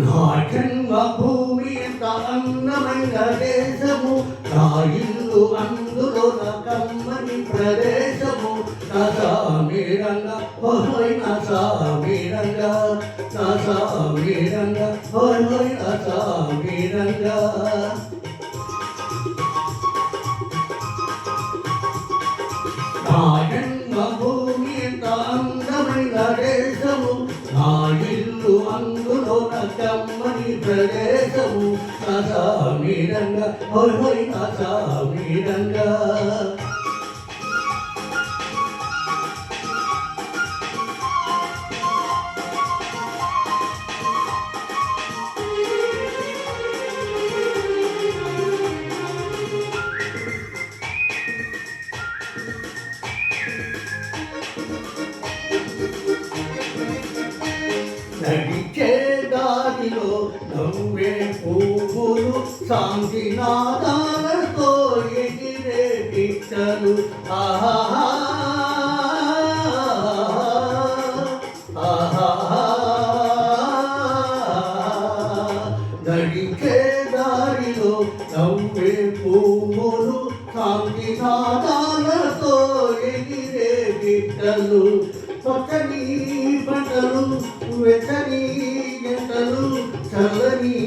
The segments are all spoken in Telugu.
నా జన్మభూమి ఎంత అందమైన దేశము, నా ఇల్లు అందులో నా కమ్మని ప్రదేశము. నా సామీరంగా హోయ్ నా సామీరంగా, నా సామీరంగా హోయ్ నా సామీరంగా. నా జన్మభూమి ఎంత అందమైన దేశము, నా ఇల్లు అందులో నా కమ్మని ప్రదేశము. నా సామీరంగా హోయ్ నా సామీరంగా. నడిచే దారిలో నవ్వే పువ్వులు, శాంతి నాదాలతో ఎగిరే పిట్టలు. ఆహా నడిచే దారిలో నవ్వే పువ్వులు, శాంతి నాదాలతో ఎగిరే పిట్టలు. పచ్చని పంటలు, వెచ్చని గంటలు, చల్లని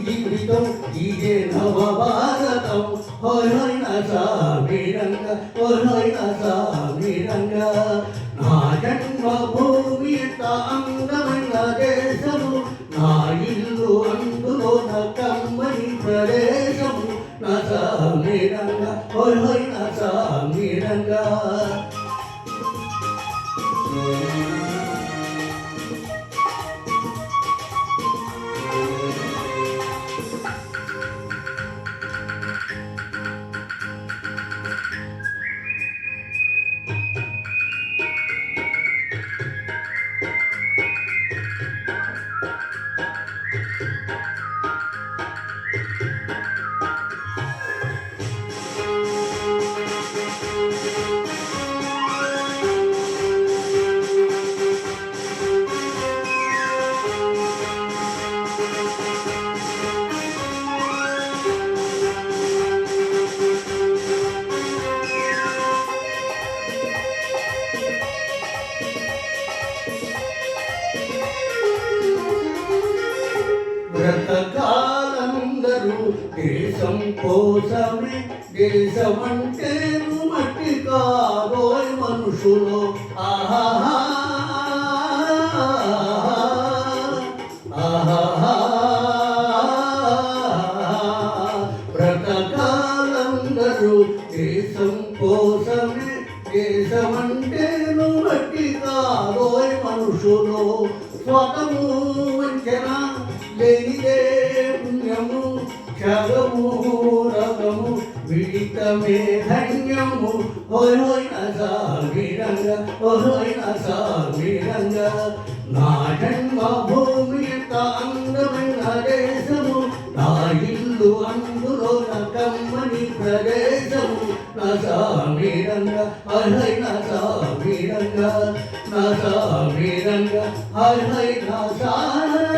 జీవితం, ఇదే నవభారతం. హోయ్ నా సామీరంగా, హోయ్ నా సామీరంగా. నా జన్మభూమి ఎంత అందమైన దేశము, నా ఇల్లు అందులో నా కమ్మని ప్రదేశము. నా సామీరంగా హోయ్ నా సామీరంగా. బ్రతకాలందరూ దేశం కోసమే, దేశమంటే మట్టి కాదోయ్ మనుషులు. ఆహా బ్రతకాలందరూ దేశం కోసమే, దేశమంటే మట్టి కాదోయ్ మనుషులు. స్వతము వంచన లేనిదే పుణ్యము, త్యాగము రకము, విడితమే ధన్యము. హోయ్ నా సామీరంగా, హోయ్ నా సామీరంగా. నా జన్మభూమి ఎంత అందమైన దేశము, నా ఇల్లు అందులో నా కమ్మని ప్రదేశము. నా సామీరంగా హోయ్ నా సామీరంగా, నా సామీరంగా హోయ్ నా సామీరంగా.